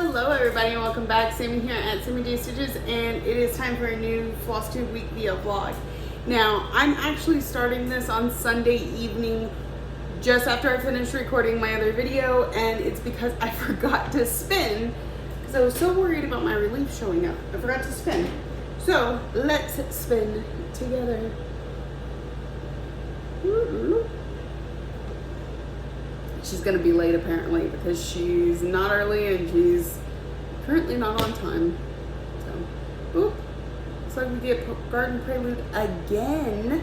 Hello everybody and welcome back. Sammy here at Sammy J Stitches, and it is time for a new Flosstube week video vlog. Now, I'm actually starting this on Sunday evening just after I finished recording my other video, and it's because I forgot to spin because I was so worried about my relief showing up. I forgot to spin. So, let's spin together. She's gonna be late apparently because she's not early and she's currently not on time. So, oop. Looks like we get Garden Prelude again.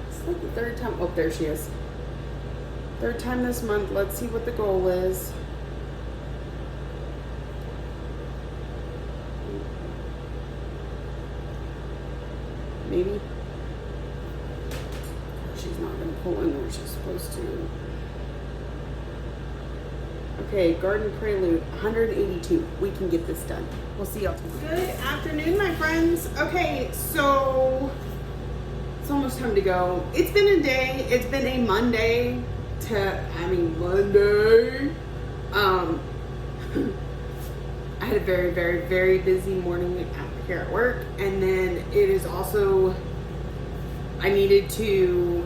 It's like the third time. Oh, there she is. Third time this month. Let's see what the goal is. Maybe. She's not gonna pull in where she's supposed to. Okay, Garden Prelude, 182. We can get this done. We'll see y'all tomorrow. Good afternoon, my friends. Okay, so it's almost time to go. It's been a day. It's been a Monday Monday. I had a very, very, very busy morning here at work, and then it is also, I needed to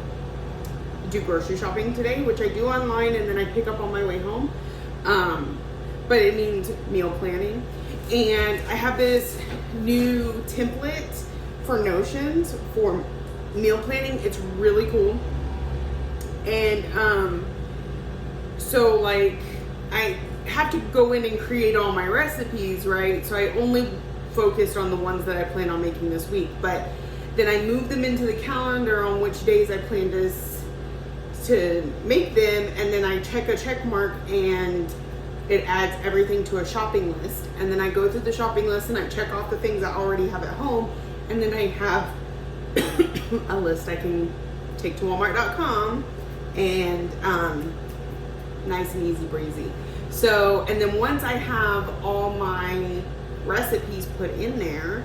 do grocery shopping today, which I do online and then I pick up on my way home. But it means meal planning, and I have this new template for Notions for meal planning. It's really cool, and so like I have to go in and create all my recipes, right? So I only focused on the ones that I plan on making this week, but then I moved them into the calendar on which days I plan to make them, and then I check a check mark and it adds everything to a shopping list, and then I go through the shopping list and I check off the things I already have at home, and then I have a list I can take to Walmart.com, and nice and easy breezy. So, and then once I have all my recipes put in there,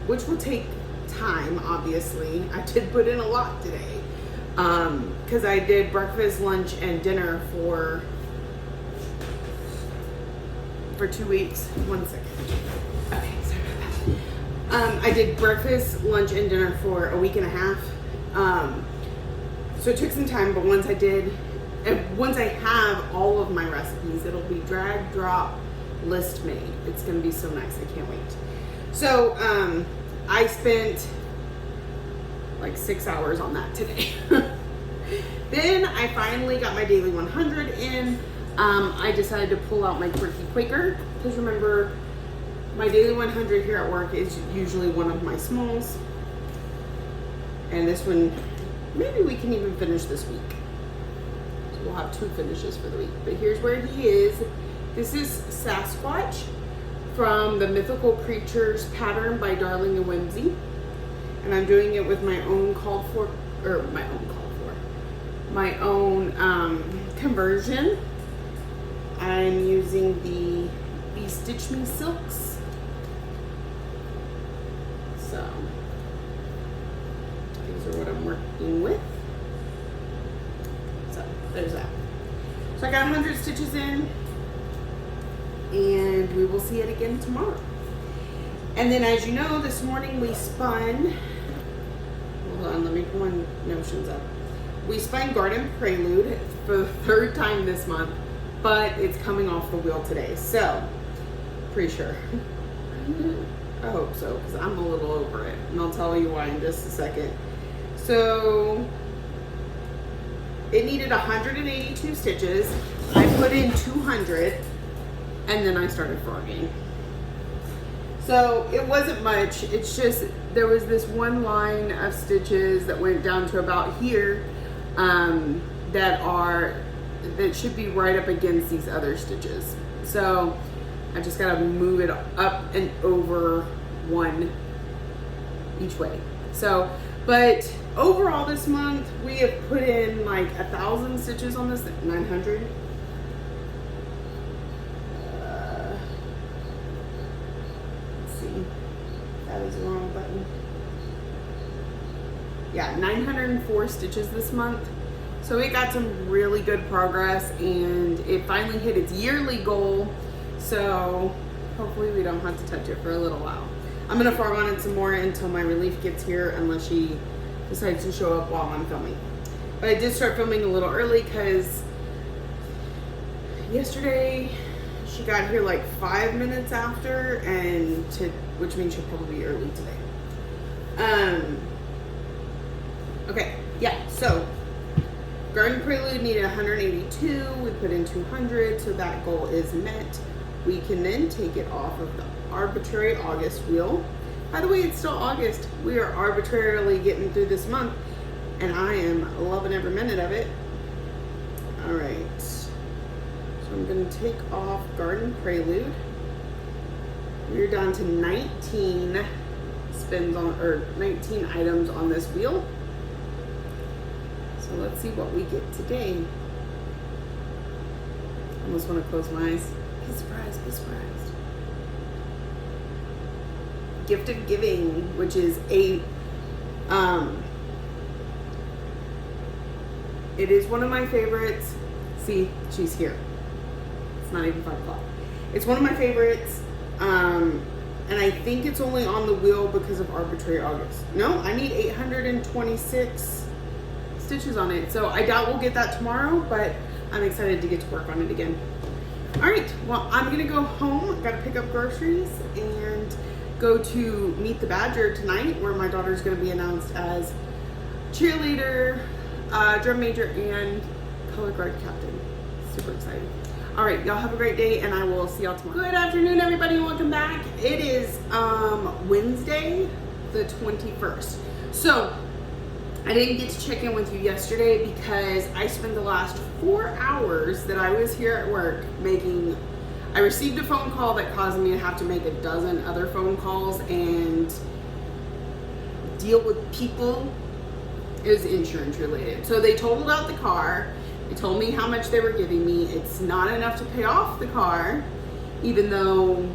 which will take time, obviously. I did put in a lot today. Because I did breakfast, lunch, and dinner for 2 weeks. 1 second. Okay, sorry about that. I did breakfast, lunch, and dinner for a week and a half. So it took some time, but once I have all of my recipes, it'll be drag, drop, list made. It's gonna be so nice. I can't wait. So I spent like 6 hours on that today. Then I finally got my daily 100 in. I decided to pull out my Quirky Quaker, because remember, my daily 100 here at work is usually one of my smalls, and this one, maybe we can even finish this week. So we'll have 2 finishes for the week. But here's where he is. This is Sasquatch from the Mythical Creatures pattern by Darling and Whimsy. And I'm doing it with my own conversion. I'm using the Be Stitch Me silks. So these are what I'm working with. So there's that. So I got 100 stitches in, and we will see it again tomorrow. And then, as you know, this morning we spun, hold on, let me pull my Notions up. We spun Garden Prelude for the 3rd time this month, but it's coming off the wheel today, so pretty sure. I hope so, because I'm a little over it, and I'll tell you why in just a second. So it needed 182 stitches. I put in 200, and then I started frogging. So it wasn't much. It's just there was this one line of stitches that went down to about here, that should be right up against these other stitches. So I just gotta move it up and over one each way. So, but overall this month we have put in like 1,000 stitches on this, 900. That was the wrong button. Yeah, 904 stitches this month. So it got some really good progress, and it finally hit its yearly goal So hopefully we don't have to touch it for a little while. I'm gonna farm on it some more until my relief gets here, unless she decides to show up while I'm filming. But I did start filming a little early because yesterday she got here like 5 minutes after, which means she'll probably be early today. Okay, yeah, so Garden Prelude needed 182, we put in 200, so that goal is met. We can then take it off of the arbitrary August wheel. By the way, it's still August. We are arbitrarily getting through this month, and I am loving every minute of it. All right, so I'm gonna take off Garden Prelude. We're down to 19 spins on, or 19 items on this wheel. So let's see what we get today. I almost want to close my eyes. Be surprised, be surprised. Gift of Giving, which is it is one of my favorites. See, she's here. It's not even 5 o'clock. It's one of my favorites. And I think it's only on the wheel because of arbitrary August. No, I need 826 stitches on it. So I doubt we'll get that tomorrow, but I'm excited to get to work on it again. All right, well, I'm gonna go home. Gotta pick up groceries and go to Meet the Badger tonight, where my daughter's gonna be announced as cheerleader, drum major, and color guard captain. Super excited. All right, y'all have a great day, and I will see y'all tomorrow. Good afternoon, everybody, and welcome back. It is Wednesday, the 21st. So I didn't get to check in with you yesterday because I spent the last 4 hours that I was here at work I received a phone call that caused me to have to make a dozen other phone calls and deal with people. It was insurance related. So they totaled out the car. They told me how much they were giving me. It's not enough to pay off the car, even though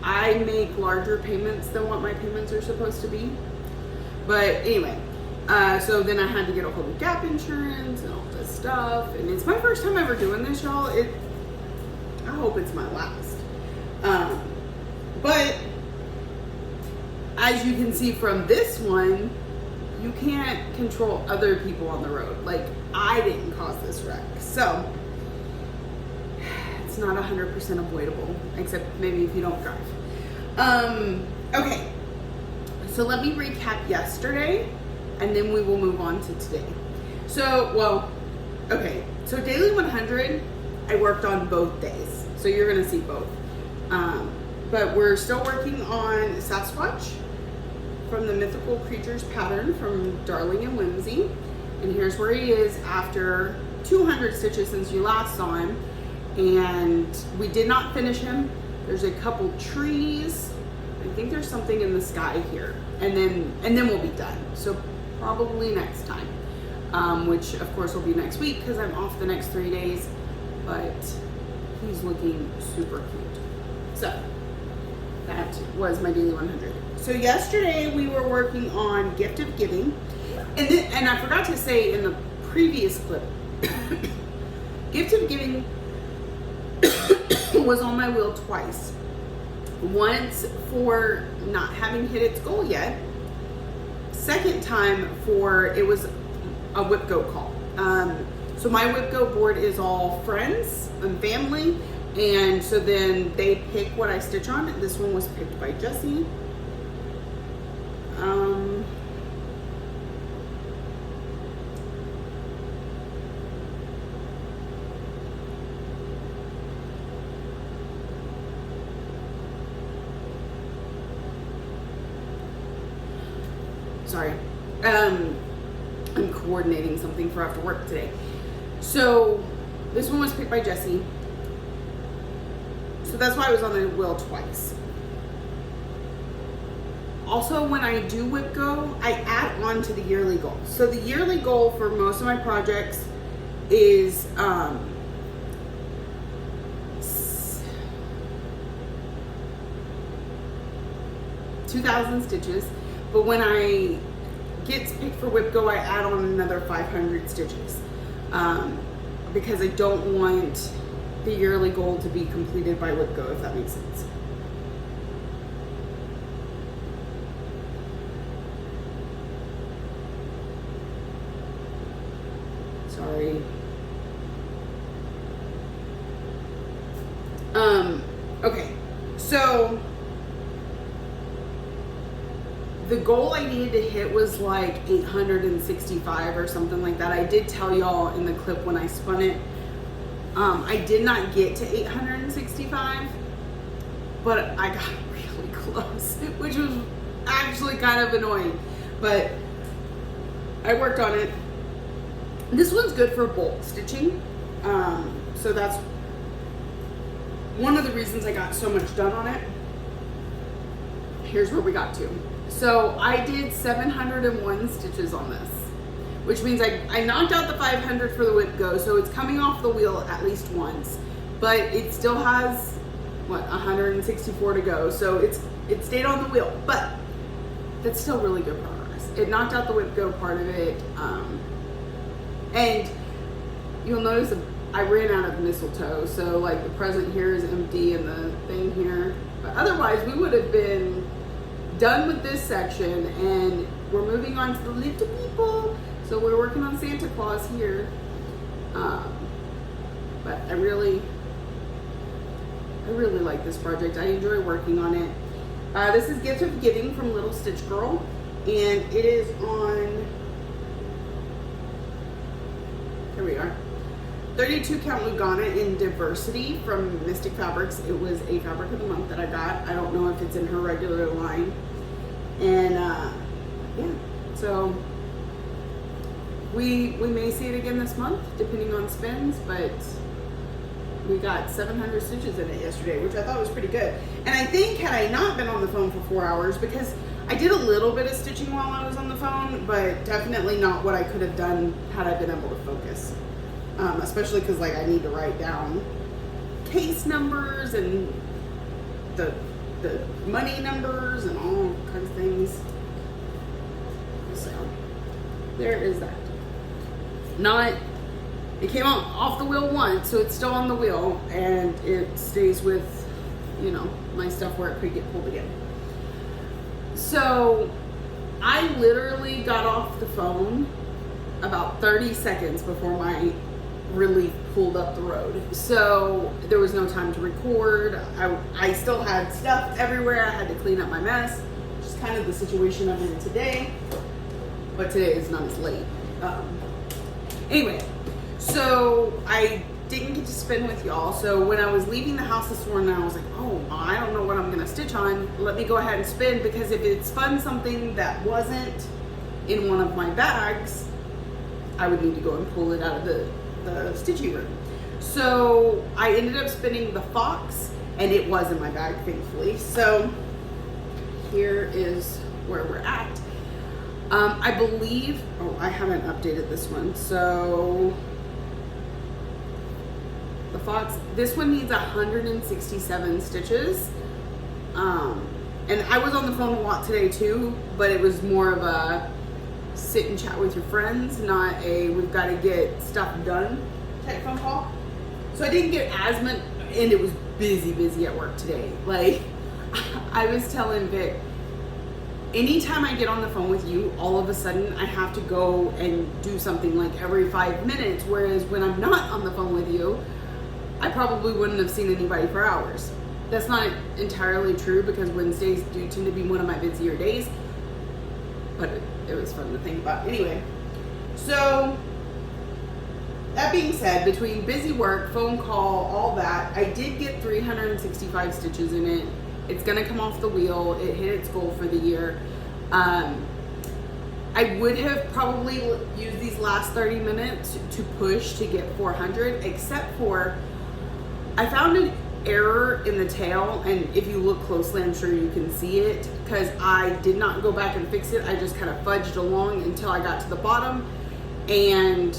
I make larger payments than what my payments are supposed to be. But anyway, so then I had to get a hold of Gap Insurance and all this stuff. And it's my first time ever doing this, y'all. I hope it's my last. But as you can see from this one, you can't control other people on the road. Like, I didn't cause this wreck. So it's not 100% avoidable, except maybe if you don't drive. Okay, so let me recap yesterday, and then we will move on to today. So Daily 100, I worked on both days. So you're gonna see both. But we're still working on Sasquatch from the Mythical Creatures pattern from Darling and Whimsy. And here's where he is after 200 stitches since you last saw him. And we did not finish him. There's a couple trees. I think there's something in the sky here. And then we'll be done. So probably next time, which of course will be next week because I'm off the next 3 days. But he's looking super cute. So that was my Daily 100. So yesterday we were working on Gift of Giving. And I forgot to say in the previous clip, Gift of Giving was on my wheel twice. Once for not having hit its goal yet. Second time it was a Whip Go call. So my Whip Go board is all friends and family. And so then they pick what I stitch on. This one was picked by Jessie. Sorry. I'm coordinating something for after work today. So this one was picked by Jessie. So that's why I was on the wheel twice. Also, when I do Whip Go, I add on to the yearly goal. So the yearly goal for most of my projects is 2,000 stitches. But when I get picked for Whip Go, I add on another 500 stitches. Because I don't want the yearly goal to be completed by Whip Go, if that makes sense. Sorry. Okay, so the goal I needed to hit was like 865 or something like that. I did tell y'all in the clip when I spun it. I did not get to 865, but I got really close, which was actually kind of annoying, but I worked on it. This one's good for bolt stitching, so that's one of the reasons I got so much done on it. Here's where we got to. So I did 701 stitches on this, which means I knocked out the 500 for the Whip Go, so it's coming off the wheel at least once, but it still has, what, 164 to go, so it stayed on the wheel, but that's still really good progress. It knocked out the Whip Go part of it, and you'll notice I ran out of mistletoe, so like the present here is empty and the thing here, but otherwise we would have been done with this section, and we're moving on to the little people. So we're working on Santa Claus here, but I really like this project. I enjoy working on it. This is Gift of Giving from Little Stitch Girl, and it is on, here we are, 32 count Lugana in Diversity from Mystic Fabrics. It was a fabric of the month that I got. I don't know if it's in her regular line. And yeah, so we may see it again this month, depending on spins, but we got 700 stitches in it yesterday, which I thought was pretty good. And I think had I not been on the phone for 4 hours, because I did a little bit of stitching while I was on the phone, but definitely not what I could have done had I been able to focus. Especially because like I need to write down case numbers and the money numbers and all kinds of things. So there is that. It came off the wheel once, so it's still on the wheel, and it stays with, you know, my stuff where it could get pulled again. So I literally got off the phone about 30 seconds before my relief pulled up the road, so there was no time to record. I still had stuff everywhere. I had to clean up my mess, which is kind of the situation I'm in today, but today is not as late. Anyway, so I didn't get to spin with y'all, so when I was leaving the house this morning, I was like, oh, I don't know what I'm gonna stitch on. Let me go ahead and spin, because if it spun something that wasn't in one of my bags, I would need to go and pull it out of the stitching room. So I ended up spinning the Fox, and it was in my bag, thankfully. So here is where we're at. I believe, oh, I haven't updated this one. So the Fox, this one needs 167 stitches. And I was on the phone a lot today too, but it was more of a sit and chat with your friends, not a we've got to get stuff done type phone call. So I didn't get as much, and it was busy at work today. Like I was telling Vic, anytime I get on the phone with you, all of a sudden I have to go and do something like every 5 minutes, whereas when I'm not on the phone with you, I probably wouldn't have seen anybody for hours. That's not entirely true, because Wednesdays do tend to be one of my busier days, but it was fun to think about. Anyway, so that being said, between busy work, phone call, all that, I did get 365 stitches in it. It's gonna come off the wheel. It hit its goal for the year. I would have probably used these last 30 minutes to push to get 400, except for I found an error in the tail, and if you look closely, I'm sure you can see it, because I did not go back and fix it. I just kind of fudged along until I got to the bottom, and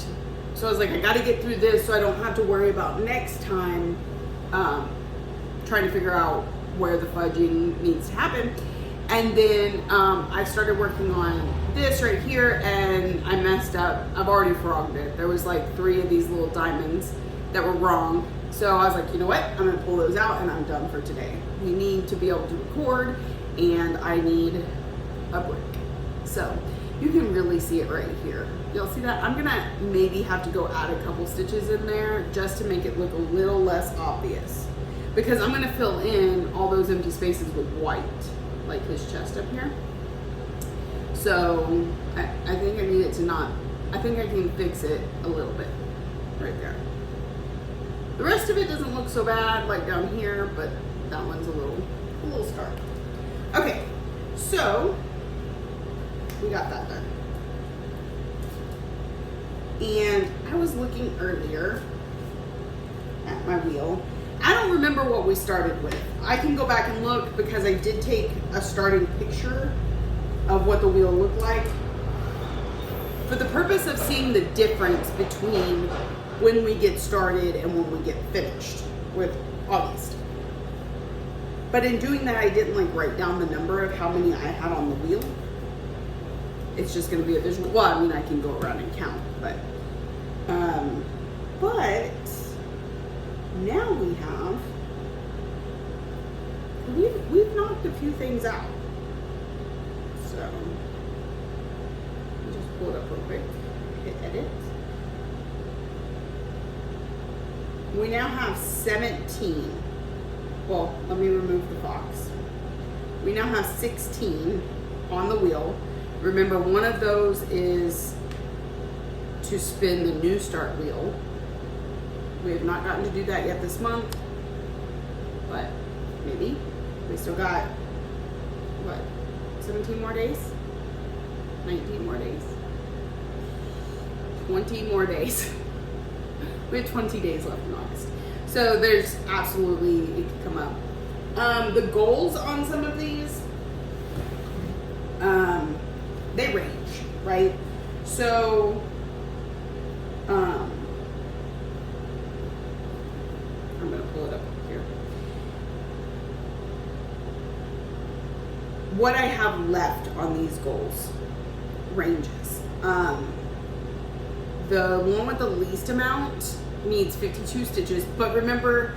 so I was like, I got to get through this so I don't have to worry about next time trying to figure out where the fudging needs to happen. And then I started working on this right here, and I messed up. I've already frogged it. There was like 3 of these little diamonds that were wrong, So I was like, you know what? I'm gonna pull those out and I'm done for today. We need to be able to record and I need a break. So you can really see it right here. You'll see that? I'm gonna maybe have to go add a couple stitches in there just to make it look a little less obvious. Because I'm gonna fill in all those empty spaces with white, like his chest up here. So I think I need it to not, I think I can fix it a little bit right there. The rest of it doesn't look so bad, like down here, but that one's a little stark. Okay, so we got that done. And I was looking earlier at my wheel. I don't remember what we started with. I can go back and look because I did take a starting picture of what the wheel looked like for the purpose of seeing the difference between when we get started and when we get finished with August. But in doing that, I didn't like write down the number of how many I had on the wheel. It's just going to be a visual. Well, I mean, I can go around and count, but now we've knocked a few things out. So let me just pull it up real quick, hit edit. We now have 17. Well, let me remove the box. We now have 16 on the wheel. Remember, one of those is to spin the new start wheel. We have not gotten to do that yet this month, but maybe. We still got, what, 17 more days? 19 more days? 20 more days. We have 20 days left in August. So there's absolutely, it could come up. The goals on some of these, they range, right? So, I'm gonna pull it up here. What I have left on these goals ranges. The one with the least amount needs 52 stitches, but remember,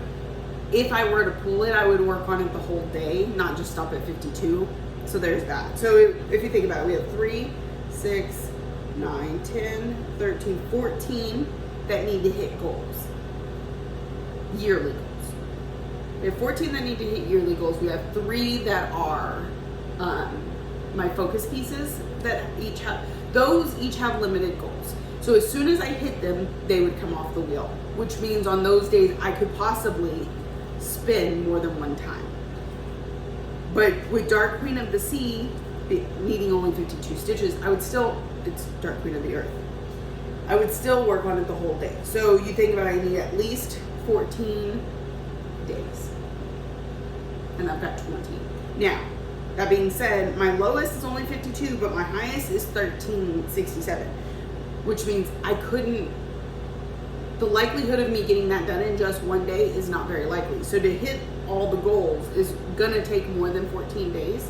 if I were to pull it, I would work on it the whole day, not just stop at 52. So there's that. So if you think about it, we have 3, 6, 9, 10, 13, 14 that need to hit goals, yearly goals. We have 14 that need to hit yearly goals. We have 3 that are my focus pieces that each have limited goals. So as soon as I hit them, they would come off the wheel, which means on those days I could possibly spin more than one time. But with Dark Queen of the Sea needing only 52 stitches, I would still, it's Dark Queen of the Earth, I would still work on it the whole day. So you think about it, I need at least 14 days. And I've got 20. Now, that being said, my lowest is only 52, but my highest is 1367. Which means I couldn't, the likelihood of me getting that done in just one day is not very likely. So to hit all the goals is gonna take more than 14 days.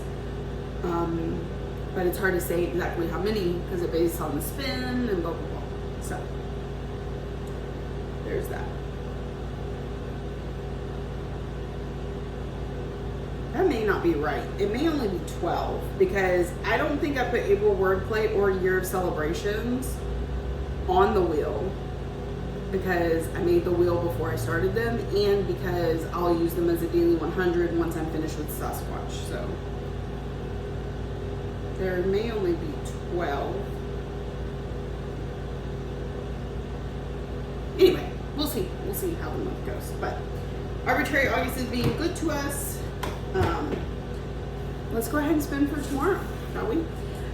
But it's hard to say exactly how many because it's based on the spin and blah, blah, blah. So there's that. That may not be right. It may only be 12 because I don't think I put April Wordplay or Year of Celebrations on the wheel because I made the wheel before I started them and because I'll use them as a daily 100 once I'm finished with Sasquatch. So there may only be 12. Anyway, we'll see. We'll see how the month goes. But Arbitrary August is being good to us. Let's go ahead and spin for tomorrow, shall we?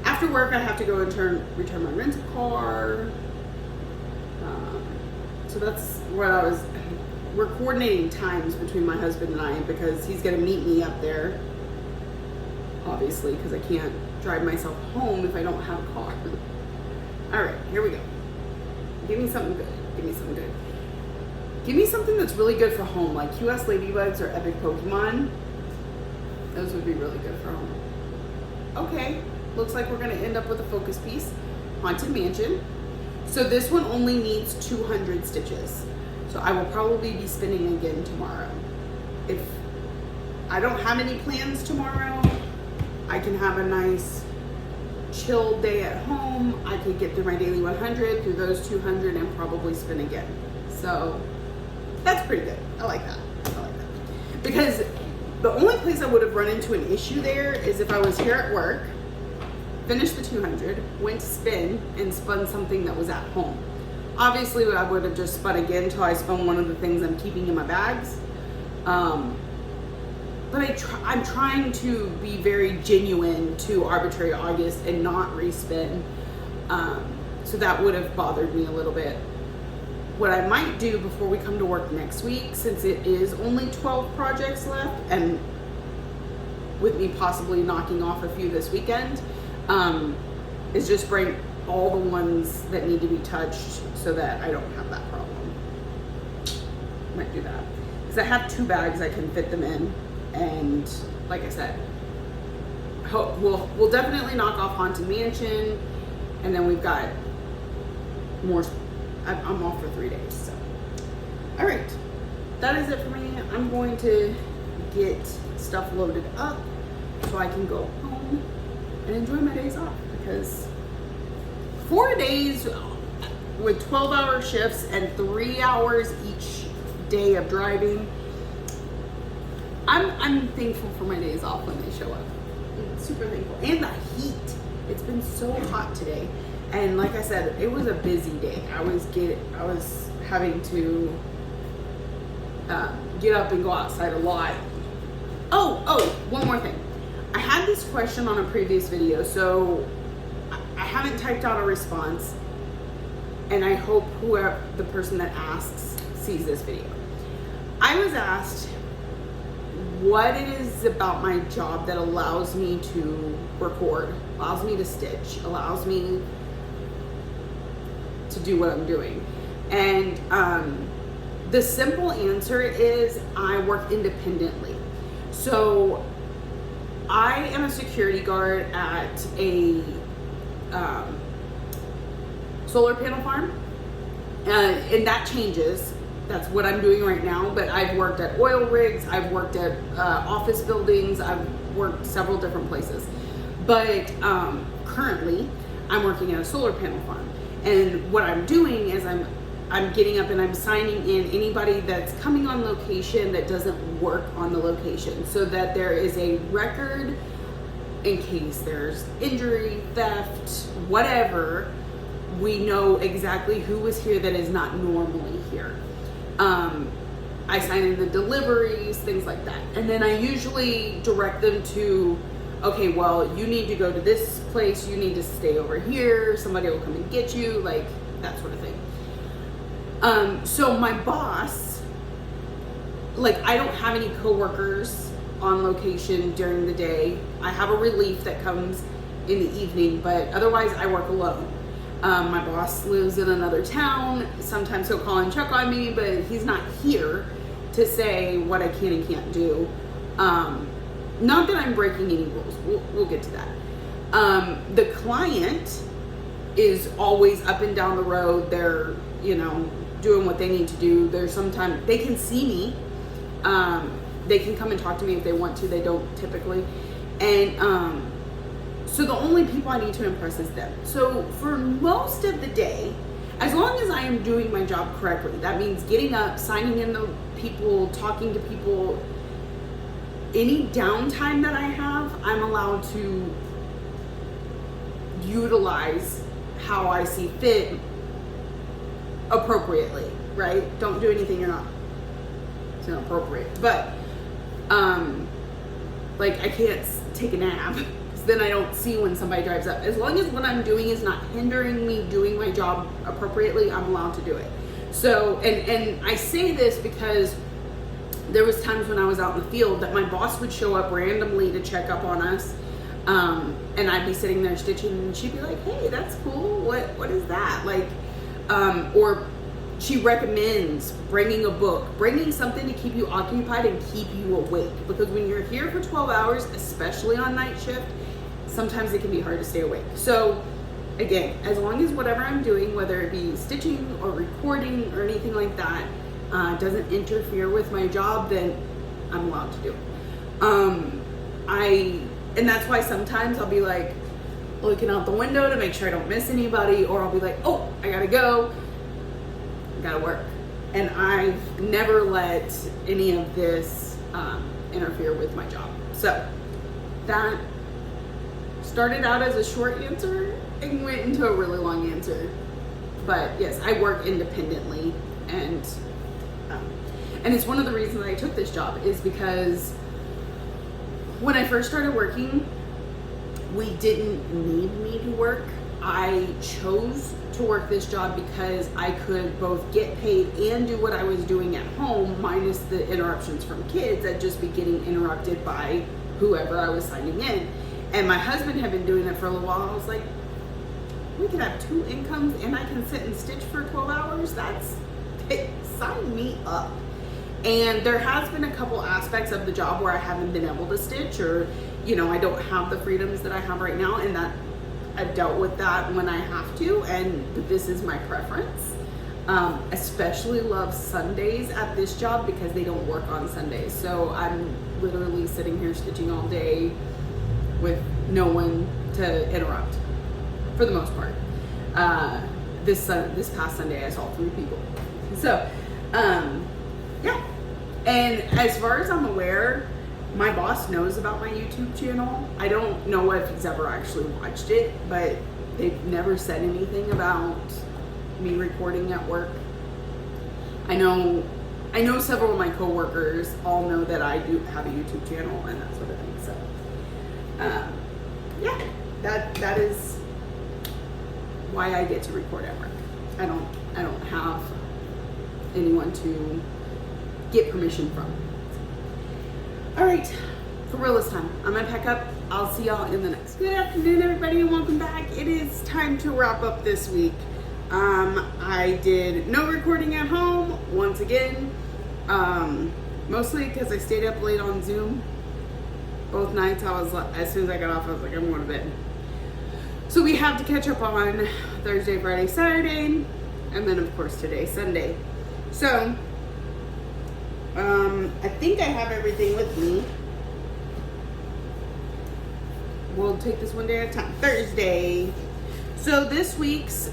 After work, I have to go and return my rental car. So that's what we're coordinating times between my husband and I because he's gonna meet me up there, obviously, because I can't drive myself home if I don't have a car. All right, here we go. Give me something good. Give me something good. Give me something that's really good for home, like QS Ladybugs or Epic Pokemon. Those would be really good for home. Okay, looks like we're gonna end up with a focus piece, Haunted Mansion. So this one only needs 200 stitches. So I will probably be spinning again tomorrow. If I don't have any plans tomorrow, I can have a nice chill day at home. I could get through my daily 100, through those 200, and probably spin again. So that's pretty good. I like that. Because the only place I would have run into an issue there is if I was here at work, finished the 200, went to spin, and spun something that was at home. Obviously, I would have just spun again until I spun one of the things I'm keeping in my bags. But I'm trying to be very genuine to Arbitrary August and not respin. So that would have bothered me a little bit. What I might do before we come to work next week, since it is only 12 projects left, and with me possibly knocking off a few this weekend, is just bring all the ones that need to be touched so that I don't have that problem. Might do that. Because I have 2 bags I can fit them in. And like I said, we'll definitely knock off Haunted Mansion. And then we've got more. I'm off for 3 days. So, all right. That is it for me. I'm going to get stuff loaded up so I can go home and enjoy my days off, because 4 days with 12-hour shifts and 3 hours each day of driving, I'm thankful for my days off when they show up. I'm super thankful. And the heat. It's been so hot today. And like I said, it was a busy day. I was having to get up and go outside a lot. Oh, one more thing. I had this question on a previous video, so I haven't typed out a response, and I hope whoever the person that asks sees this video. I was asked what it is about my job that allows me to record, allows me to stitch, allows me to do what I'm doing. And the simple answer is I work independently. So I am a security guard at a solar panel farm, and that changes. That's what I'm doing right now, but I've worked at oil rigs, I've worked at office buildings, I've worked several different places. But currently, I'm working at a solar panel farm. And what I'm doing is I'm getting up and I'm signing in anybody that's coming on location that doesn't work on the location, so that there is a record in case there's injury, theft, whatever. We know exactly who was here that is not normally here. I sign in the deliveries, things like that. And then I usually direct them to, okay, well, you need to go to this place, you need to stay over here, somebody will come and get you, like that sort of thing. So my boss, like, I don't have any coworkers on location during the day. I have a relief that comes in the evening, but otherwise I work alone. My boss lives in another town. Sometimes he'll call and check on me, but he's not here to say what I can and can't do. Not that I'm breaking any rules. We'll get to that. The client is always up and down the road. They're, doing what they need to do. There's sometimes they can see me. They can come and talk to me if they want to. They don't typically. And so the only people I need to impress is them. So for most of the day, as long as I am doing my job correctly, that means getting up, signing in the people, talking to people, any downtime that I have, I'm allowed to utilize how I see fit appropriately, right? Don't do anything it's inappropriate. But, like, I can't take a nap. Then I don't see when somebody drives up. As long as what I'm doing is not hindering me doing my job appropriately, I'm allowed to do it. So, and I say this because there was times when I was out in the field that my boss would show up randomly to check up on us, and I'd be sitting there stitching, and she'd be like, "Hey, that's cool. What is that?" Like, or she recommends bringing a book, bringing something to keep you occupied and keep you awake. Because when you're here for 12 hours, especially on night shift, sometimes it can be hard to stay awake. So again, as long as whatever I'm doing, whether it be stitching or recording or anything like that, doesn't interfere with my job, then I'm allowed to do it. And that's why sometimes I'll be like looking out the window to make sure I don't miss anybody, or I'll be like, oh, I gotta go, I gotta work. And I've never let any of this interfere with my job. So that started out as a short answer and went into a really long answer. But yes, I work independently, and it's one of the reasons I took this job is because when I first started working, we didn't need me to work. I chose to work this job because I could both get paid and do what I was doing at home, minus the interruptions from kids. I'd just be getting interrupted by whoever I was signing in. And my husband had been doing it for a little while. I was like, we can have 2 incomes and I can sit and stitch for 12 hours. Sign me up. And there has been a couple aspects of the job where I haven't been able to stitch, or, you know, I don't have the freedoms that I have right now, and that I've dealt with that when I have to, and this is my preference. Especially love Sundays at this job because they don't work on Sundays. So I'm literally sitting here stitching all day with no one to interrupt, for the most part. This past Sunday I saw 3 people. So, yeah. And as far as I'm aware, my boss knows about my YouTube channel. I don't know if he's ever actually watched it, but they've never said anything about me recording at work. I know several of my coworkers all know that I do have a YouTube channel and that sort of thing. So, yeah, that is why I get to record at work. I don't have anyone to get permission from. All right, for real this time, I'm gonna pack up. I'll see y'all in the next. Good afternoon, everybody, and welcome back. It is time to wrap up this week. I did no recording at home once again, mostly because I stayed up late on Zoom. Both nights I was, as soon as I got off, I was like, I'm going to bed. So we have to catch up on Thursday, Friday, Saturday, and then of course today, Sunday. So, I think I have everything with me. We'll take this one day at a time. Thursday. So this week's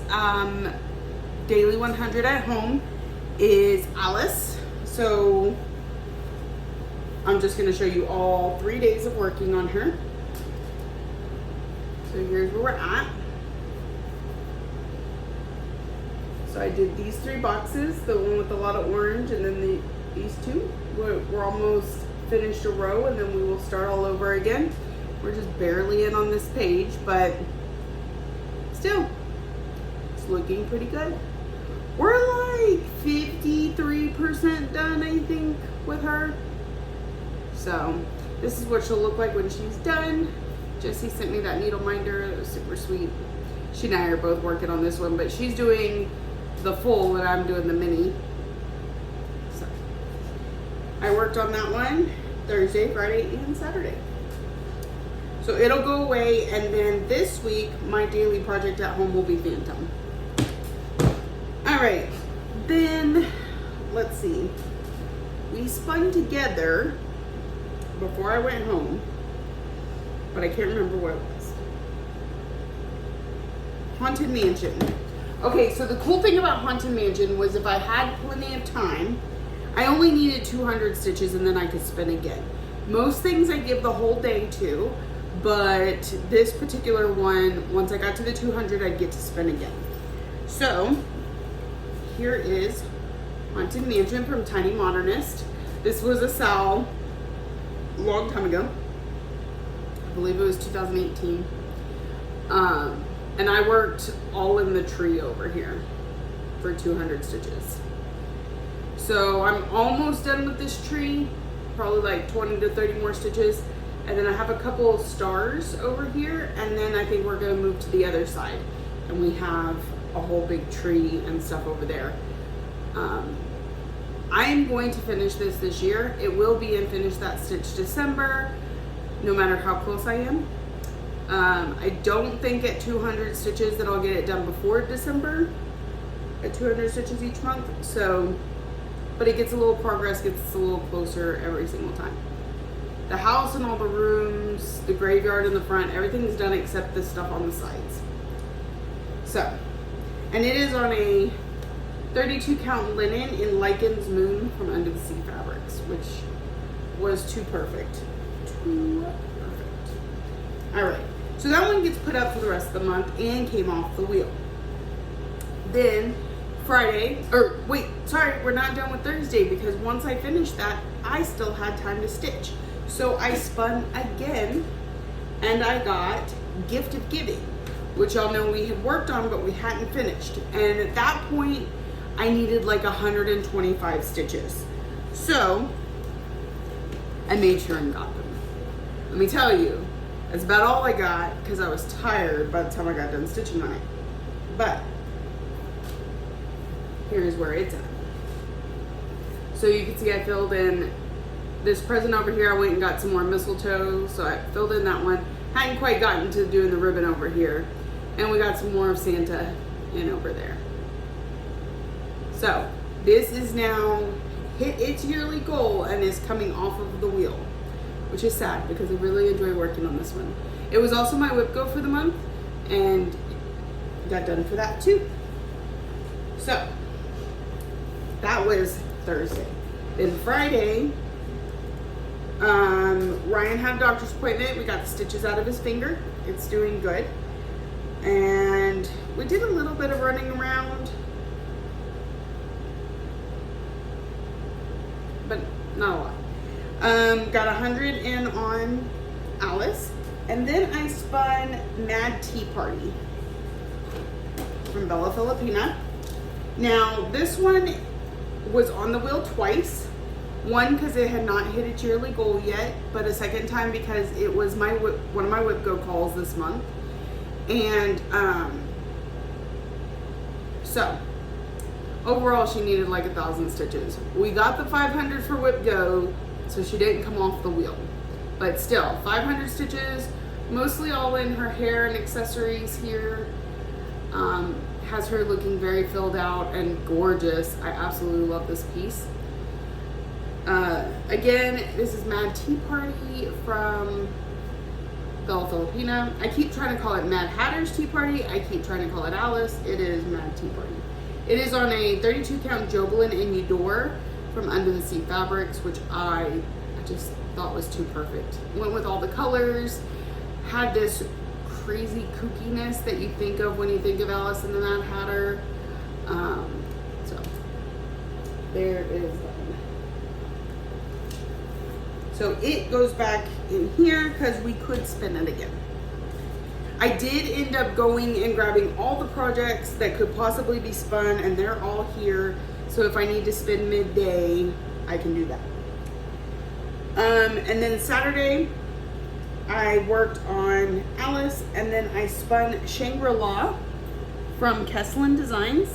Daily 100 at home is Alice. So I'm just going to show you all 3 days of working on her. So here's where we're at. So I did these 3 boxes, the one with a lot of orange, and then these 2. We're almost finished a row, and then we will start all over again. We're just barely in on this page, but still, it's looking pretty good. We're like 53% done, I think, with her. So this is what she'll look like when she's done. Jessie sent me that needle minder. It was super sweet. She and I are both working on this one, but she's doing the full and I'm doing the mini. So I worked on that one Thursday, Friday, and Saturday. So it'll go away, and then this week my daily project at home will be Phantom. All right, then let's see. We spun together before I went home, but I can't remember what it was. Haunted Mansion. Okay, so the cool thing about Haunted Mansion was if I had plenty of time, I only needed 200 stitches and then I could spin again. Most things I give the whole day to, but this particular one, once I got to the 200, I'd get to spin again. So here is Haunted Mansion from Tiny Modernist. This was a sale a long time ago. I believe it was 2018. And I worked all in the tree over here for 200 stitches. So I'm almost done with this tree, probably like 20 to 30 more stitches. And then I have a couple of stars over here, and then I think we're gonna move to the other side. And we have a whole big tree and stuff over there. I am going to finish this year. It will be in Finish That Stitch December, no matter how close I am. I don't think at 200 stitches that I'll get it done before December, at 200 stitches each month. So but it gets a little progress, gets us a little closer every single time. The house and all the rooms, the graveyard in the front, everything's done except the stuff on the sides. So, and it is on a 32 count linen in Lycan's Moon from Under the Sea Fabrics, which was too perfect. Too perfect. All right, so that one gets put up for the rest of the month and came off the wheel. Then Friday, or wait, sorry, we're not done with Thursday, because once I finished that, I still had time to stitch. So I spun again, and I got Gift of Giving, which y'all know we had worked on, but we hadn't finished. And at that point, I needed like 125 stitches. So I made sure and got them. Let me tell you, that's about all I got, because I was tired by the time I got done stitching on it. But here's where it's at. So you can see I filled in this present over here. I went and got some more mistletoe, so I filled in that one. Hadn't quite gotten to doing the ribbon over here. And we got some more of Santa in over there. So this is now hit its yearly goal and is coming off of the wheel, which is sad because I really enjoy working on this one. It was also my whip go for the month, and got done for that too. So that was Thursday. Then Friday, Ryan had a doctor's appointment. We got the stitches out of his finger. It's doing good. And we did a little bit of running around, but not a lot. Got 100 in on Alice. And then I spun Mad Tea Party from Bella Filipina. Now this one was on the wheel twice. One because it had not hit its yearly goal yet, but a second time because it was my one of my whip go calls this month. And so overall she needed like 1,000 stitches. We got the 500 for whip go, so she didn't come off the wheel, but still 500 stitches, mostly all in her hair and accessories here. Has her looking very filled out and gorgeous. I absolutely love this piece. Again, this is Mad Tea Party from Bella Filipina. I keep trying to call it Mad Hatter's Tea Party. I keep trying to call it Alice. It is Mad Tea Party. It is on a 32 count Jobelan in Eudore from Under the Sea Fabrics, which I just thought was too perfect. Went with all the colors, had this crazy kookiness that you think of when you think of Alice and the Mad Hatter. So there is that. So it goes back in here because we could spin it again. I did end up going and grabbing all the projects that could possibly be spun, and they're all here. So if I need to spin midday, I can do that. And then Saturday, I worked on Alice, and then I spun Shangri-La from Kesslin Designs.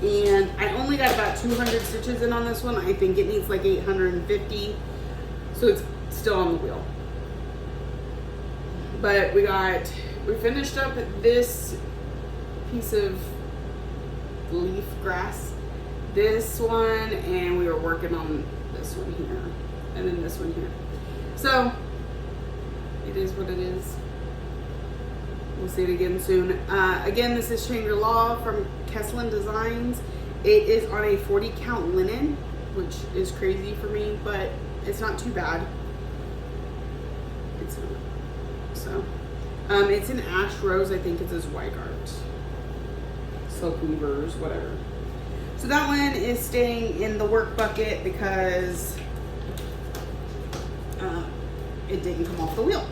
And I only got about 200 stitches in on this one. I think it needs like 850. So it's still on the wheel. But we finished up this piece of leaf grass, this one, and we were working on this one here, and then this one here. So it is what it is. We'll see it again soon. Again, this is Shangri-La from Kesslin Designs. It is on a 40 count linen, which is crazy for me, but it's not too bad. It's not. So, it's an ash rose. I think it's his white art. Silk weavers, whatever. So that one is staying in the work bucket because it didn't come off the wheel.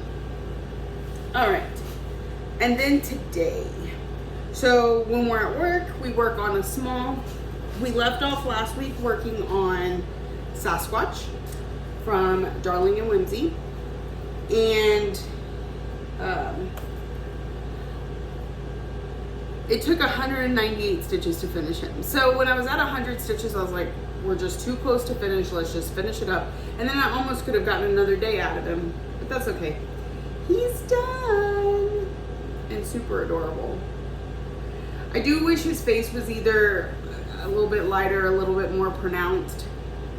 All right. And then today, so when we're at work, we work on a small, we left off last week working on Sasquatch from Darling and Whimsy. And it took 198 stitches to finish him. So when I was at 100 stitches, I was like, we're just too close to finish. Let's just finish it up. And then I almost could have gotten another day out of him, but that's okay. He's done. And super adorable. I do wish his face was either a little bit lighter, a little bit more pronounced.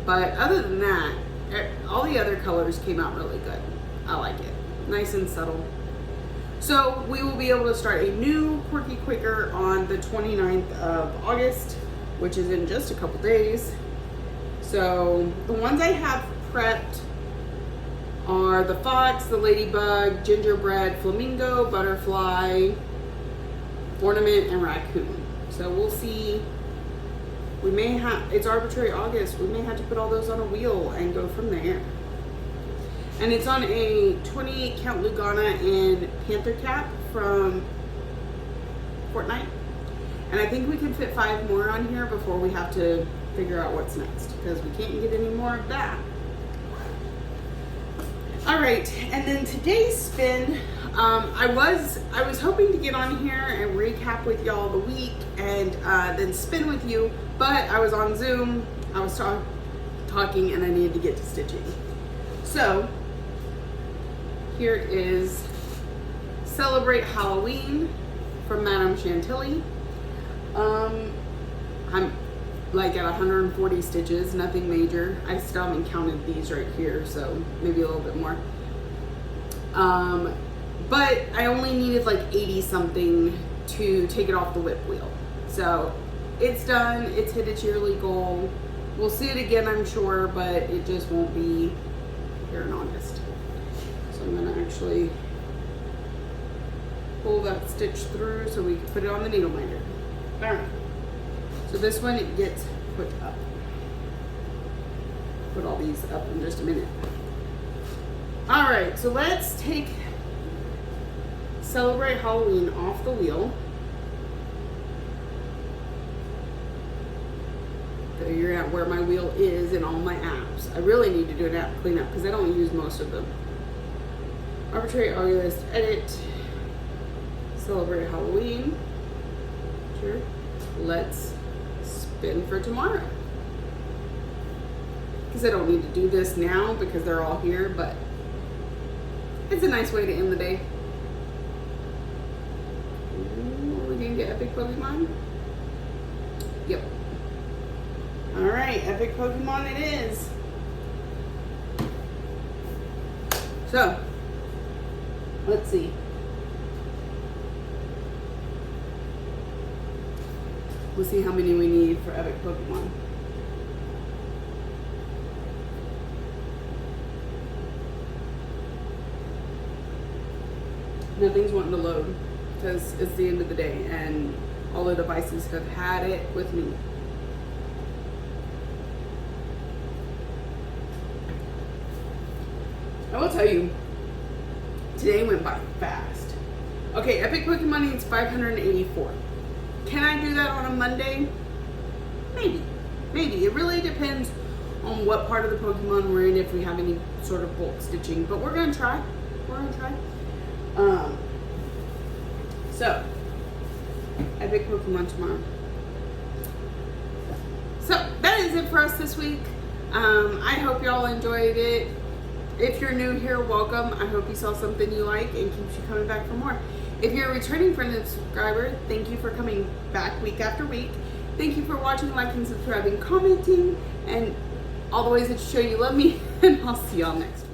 But other than that, all the other colors came out really good. I like it. Nice and subtle. So we will be able to start a new Quirky Quicker on the 29th of August, which is in just a couple days. So the ones I have prepped are the fox, the ladybug, gingerbread, flamingo, butterfly, ornament, and raccoon. So we'll see. We may have, it's arbitrary August, we may have to put all those on a wheel and go from there. And it's on a 28 count Lugana and Panther cap from Fortnite. And I think we can fit 5 more on here before we have to figure out what's next, because we can't get any more of that. All right, and then today's spin, I was hoping to get on here and recap with y'all the week and then spin with you, but I was on Zoom, I was talking, and I needed to get to stitching. So here is Celebrate Halloween from Madame Chantilly. I'm like at 140 stitches, nothing major. I still haven't counted these right here, so maybe a little bit more. But I only needed like 80 something to take it off the whip wheel. So it's done, it's hit its yearly goal. We'll see it again, I'm sure, but it just won't be here in August. So I'm gonna actually pull that stitch through so we can put it on the needle minder. All right. So this one, it gets put up. Put all these up in just a minute. All right, so let's take Celebrate Halloween off the wheel. Figure out where my wheel is in all my apps. I really need to do an app cleanup because I don't use most of them. Arbitrary August, edit, Celebrate Halloween. Sure. Let's spin for tomorrow. Because I don't need to do this now because they're all here, but it's a nice way to end the day. Ooh, we didn't get Epic Pokemon? Yep. Alright, Epic Pokemon it is. So, let's see. We'll see how many we need for Epic Pokemon. Nothing's wanting to load because it's the end of the day and all the devices have had it with me. I will tell you, today went by fast. Okay, Epic Pokemon needs 584. Can I do that on a Monday? Maybe. Maybe. It really depends on what part of the Pokemon we're in, if we have any sort of bulk stitching. But we're going to try. We're going to try. So, Epic Pokemon tomorrow. So, that is it for us this week. I hope y'all enjoyed it. If you're new here, welcome. I hope you saw something you like and keeps you coming back for more. If you're a returning friend and subscriber, thank you for coming back week after week. Thank you for watching, liking, subscribing, commenting, and all the ways that you show you love me. And I'll see y'all next week.